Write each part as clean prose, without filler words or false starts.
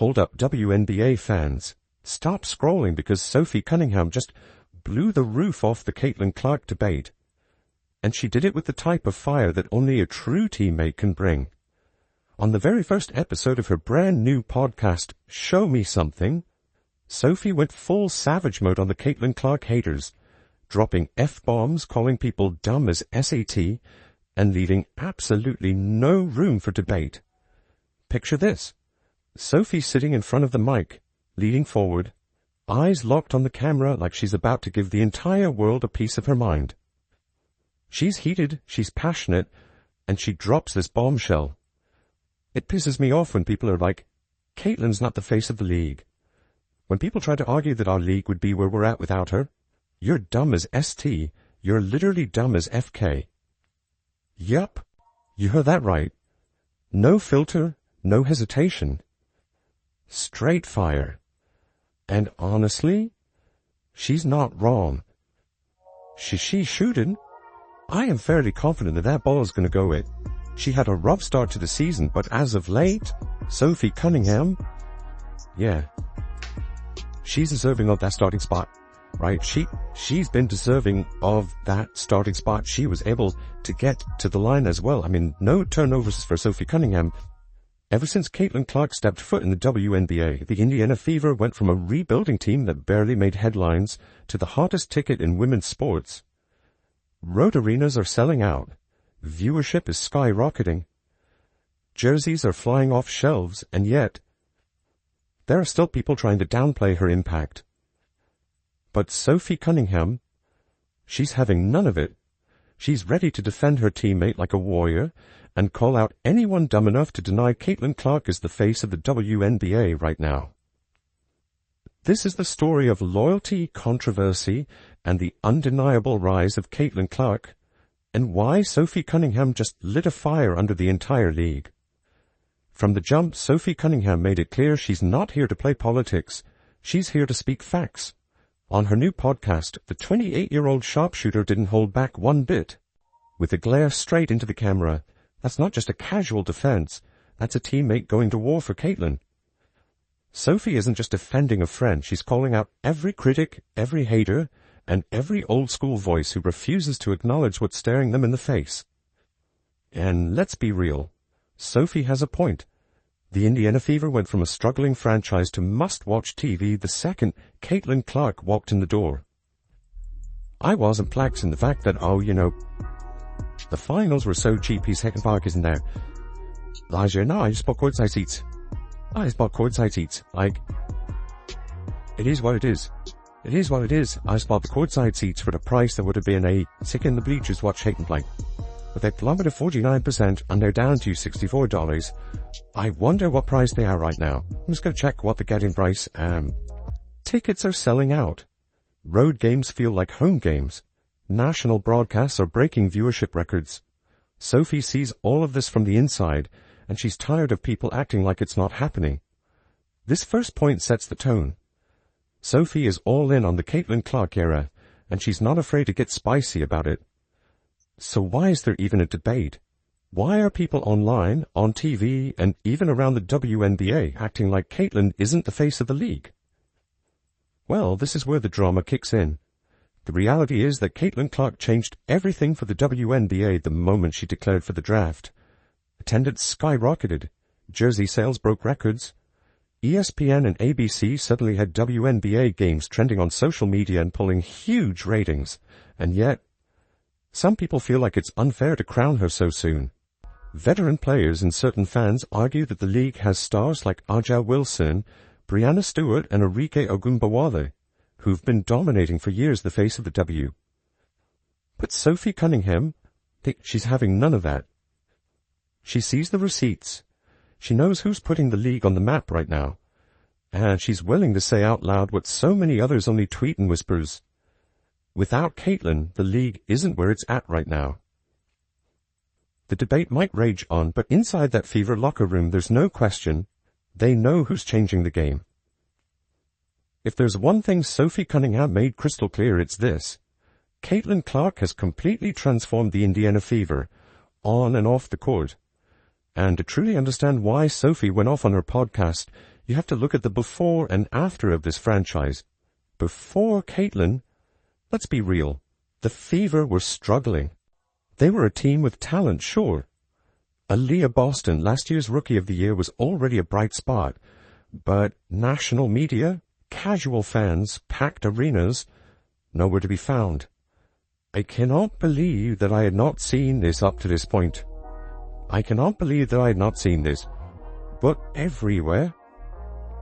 Hold up, WNBA fans. Stop scrolling because Sophie Cunningham just blew the roof off the Caitlin Clark debate. And she did it with the type of fire that only a true teammate can bring. On the very first episode of her brand new podcast, Show Me Something, Sophie went full savage mode on the Caitlin Clark haters, dropping F-bombs, calling people dumb as SAT, and leaving absolutely no room for debate. Picture this. Sophie sitting in front of the mic, leaning forward, eyes locked on the camera like she's about to give the entire world a piece of her mind. She's heated, she's passionate, and she drops this bombshell. It pisses me off when people are like, Caitlin's not the face of the league. When people try to argue that our league would be where we're at without her, you're dumb as ST, you're literally dumb as FK. Yup, you heard that right. No filter, no hesitation. Straight fire. And honestly, she's not wrong. She shooting? I am fairly confident that that ball is going to go in. She had a rough start to the season, but as of late, Sophie Cunningham, yeah, she's deserving of that starting spot, right? She's been deserving of that starting spot. She was able to get to the line as well. I mean, no turnovers for Sophie Cunningham. Ever since Caitlin Clark stepped foot in the WNBA, the Indiana Fever went from a rebuilding team that barely made headlines to the hottest ticket in women's sports. Road arenas are selling out. Viewership is skyrocketing. Jerseys are flying off shelves, and yet there are still people trying to downplay her impact. But Sophie Cunningham, she's having none of it. She's ready to defend her teammate like a warrior and call out anyone dumb enough to deny Caitlin Clark is the face of the WNBA right now. This is the story of loyalty, controversy, and the undeniable rise of Caitlin Clark, and why Sophie Cunningham just lit a fire under the entire league. From the jump, Sophie Cunningham made it clear she's not here to play politics. She's here to speak facts. On her new podcast, the 28-year-old sharpshooter didn't hold back one bit. With a glare straight into the camera, that's not just a casual defense, that's a teammate going to war for Caitlin. Sophie isn't just defending a friend, she's calling out every critic, every hater, and every old-school voice who refuses to acknowledge what's staring them in the face. And let's be real, Sophie has a point. The Indiana Fever went from a struggling franchise to must-watch TV the second Caitlin Clark walked in the door. I wasn't plaxed in the fact that, the finals were so cheap his second park isn't there. Last year, no, I just bought courtside seats. Like, it is what it is. It is what it is. I just bought the courtside seats for the price that would have been a sick in the bleachers watch Hayden play. But they've plummeted 49% and they're down to $64. I wonder what price they are right now. I'm just going to check what the getting price. Tickets are selling out. Road games feel like home games. National broadcasts are breaking viewership records. Sophie sees all of this from the inside, and she's tired of people acting like it's not happening. This first point sets the tone. Sophie is all in on the Caitlin Clark era, and she's not afraid to get spicy about it. So why is there even a debate? Why are people online, on TV, and even around the WNBA acting like Caitlin isn't the face of the league? Well, this is where the drama kicks in. The reality is that Caitlin Clark changed everything for the WNBA the moment she declared for the draft. Attendance skyrocketed. Jersey sales broke records. ESPN and ABC suddenly had WNBA games trending on social media and pulling huge ratings. And yet, some people feel like it's unfair to crown her so soon. Veteran players and certain fans argue that the league has stars like Aja Wilson, Brianna Stewart, and Arike Ogunbowale, who've been dominating for years the face of the W. But Sophie Cunningham, she's having none of that. She sees the receipts. She knows who's putting the league on the map right now. And she's willing to say out loud what so many others only tweet in whispers. Without Caitlin, the league isn't where it's at right now. The debate might rage on, but inside that Fever locker room, there's no question. They know who's changing the game. If there's one thing Sophie Cunningham made crystal clear, it's this. Caitlin Clark has completely transformed the Indiana Fever, on and off the court. And to truly understand why Sophie went off on her podcast, You have to look at the before and after of this franchise. Before Caitlin, let's be real, the Fever were struggling. They were a team with talent, sure. Aaliyah Boston, last year's Rookie of the Year, was already a bright spot, but national media, casual fans, packed arenas, nowhere to be found. I cannot believe that I had not seen this up to this point. I cannot believe that I had not seen this. But everywhere,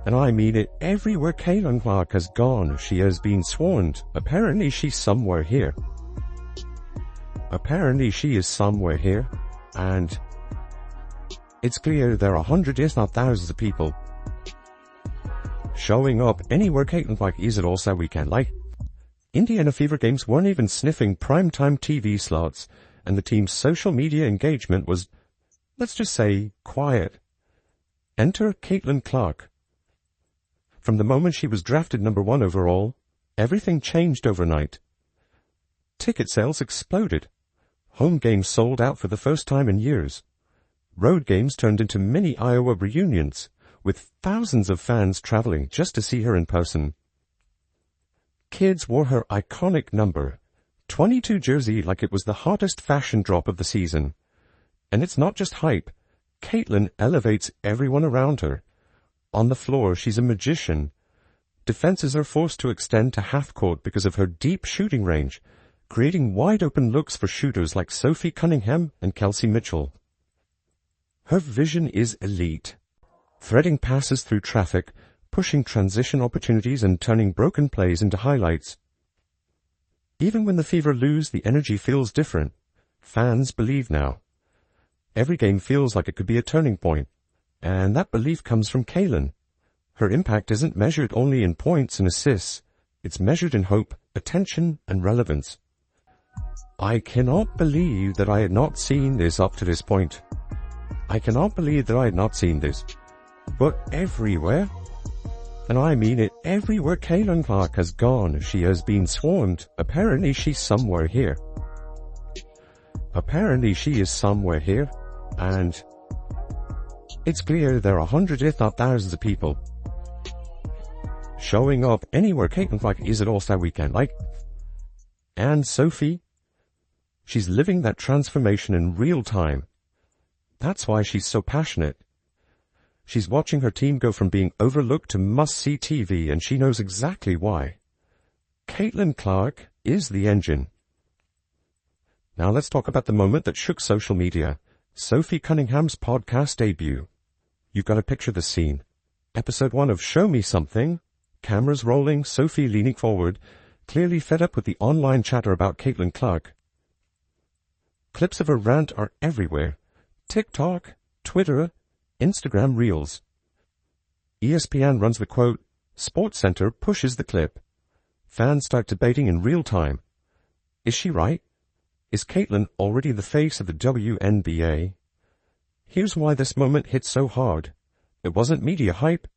and I mean it, everywhere Caitlin Clark has gone, she has been swarmed. Apparently she's somewhere here. Apparently she is somewhere here, and it's clear there are hundreds, if not thousands of people showing up anywhere Caitlin Clark is at All-Star Weekend. Like, Indiana Fever games weren't even sniffing primetime TV slots, and the team's social media engagement was, let's just say, quiet. Enter Caitlin Clark. From the moment she was drafted #1 overall, everything changed overnight. Ticket sales exploded. Home games sold out for the first time in years. Road games turned into mini Iowa reunions, with thousands of fans traveling just to see her in person. Kids wore her iconic number 22 jersey like it was the hottest fashion drop of the season. And it's not just hype. Caitlin elevates everyone around her. On the floor, she's a magician. Defenses are forced to extend to half court because of her deep shooting range, creating wide-open looks for shooters like Sophie Cunningham and Kelsey Mitchell. Her vision is elite, threading passes through traffic, pushing transition opportunities and turning broken plays into highlights. Even when the Fever lose, the energy feels different. Fans believe now. Every game feels like it could be a turning point, and that belief comes from Caitlin. Her impact isn't measured only in points and assists. It's measured in hope, attention, and relevance. I cannot believe that I had not seen this up to this point. I cannot believe that I had not seen this. But everywhere, and I mean it, everywhere Caitlin Clark has gone, she has been swarmed. Apparently she's somewhere here. Apparently she is somewhere here, and it's clear there are hundreds, if not thousands of people showing up anywhere Caitlin Clark is at All-Star Weekend. Like, and Sophie, she's living that transformation in real time. That's why she's so passionate. She's watching her team go from being overlooked to must-see TV, and she knows exactly why. Caitlin Clark is the engine. Now let's talk about the moment that shook social media. Sophie Cunningham's podcast debut. You've got to picture the scene. Episode 1 of Show Me Something. Cameras rolling, Sophie leaning forward, clearly fed up with the online chatter about Caitlin Clark. Clips of her rant are everywhere. TikTok, Twitter, Instagram Reels. ESPN runs the quote, SportsCenter pushes the clip. Fans start debating in real time. Is she right? Is Caitlin already the face of the WNBA? Here's why this moment hit so hard. It wasn't media hype.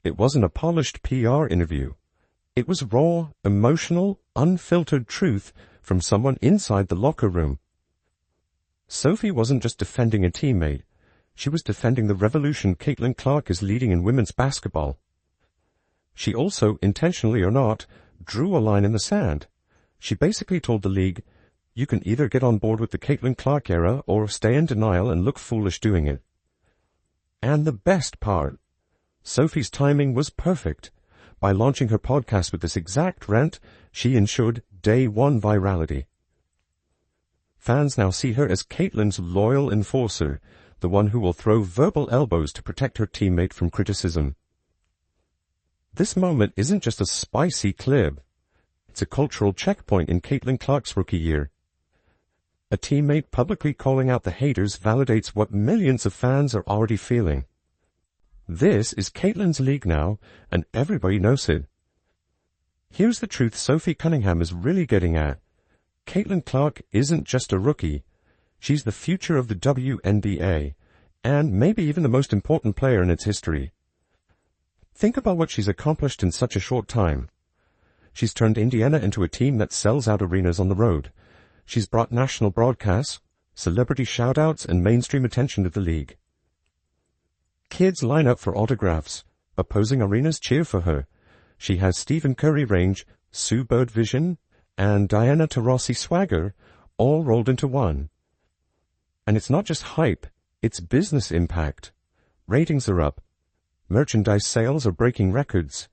It wasn't a polished PR interview. It was raw, emotional, unfiltered truth from someone inside the locker room. Sophie wasn't just defending a teammate. She was defending the revolution Caitlin Clark is leading in women's basketball. She also, intentionally or not, drew a line in the sand. She basically told the league, you can either get on board with the Caitlin Clark era or stay in denial and look foolish doing it. And the best part, Sophie's timing was perfect. By launching her podcast with this exact rant, she ensured day one virality. Fans now see her as Caitlin's loyal enforcer, the one who will throw verbal elbows to protect her teammate from criticism. This moment isn't just a spicy clip. It's a cultural checkpoint in Caitlin Clark's rookie year. A teammate publicly calling out the haters validates what millions of fans are already feeling. This is Caitlin's league now, and everybody knows it. Here's the truth Sophie Cunningham is really getting at. Caitlin Clark isn't just a rookie. She's the future of the WNBA, and maybe even the most important player in its history. Think about what she's accomplished in such a short time. She's turned Indiana into a team that sells out arenas on the road. She's brought national broadcasts, celebrity shout-outs, and mainstream attention to the league. Kids line up for autographs. Opposing arenas cheer for her. She has Stephen Curry range, Sue Bird vision, and Diana Taurasi swagger, all rolled into one. And it's not just hype, it's business impact. Ratings are up. Merchandise sales are breaking records.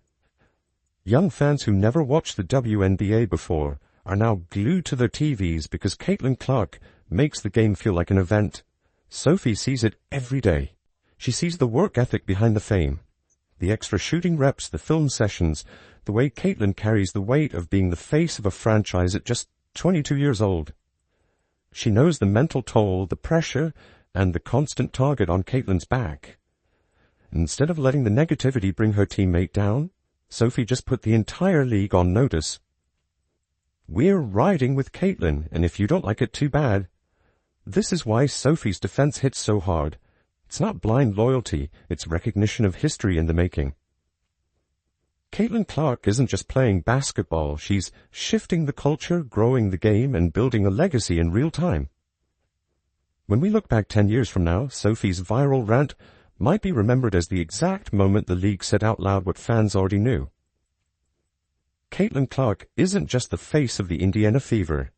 Young fans who never watched the WNBA before are now glued to their TVs because Caitlin Clark makes the game feel like an event. Sophie sees it every day. She sees the work ethic behind the fame, the extra shooting reps, the film sessions, the way Caitlin carries the weight of being the face of a franchise at just 22 years old. She knows the mental toll, the pressure, and the constant target on Caitlin's back. Instead of letting the negativity bring her teammate down, Sophie just put the entire league on notice. We're riding with Caitlin, and if you don't like it, too bad. This is why Sophie's defense hits so hard. It's not blind loyalty, it's recognition of history in the making. Caitlin Clark isn't just playing basketball, she's shifting the culture, growing the game, and building a legacy in real time. When we look back 10 years from now, Sophie's viral rant might be remembered as the exact moment the league said out loud what fans already knew. Caitlin Clark isn't just the face of the Indiana Fever.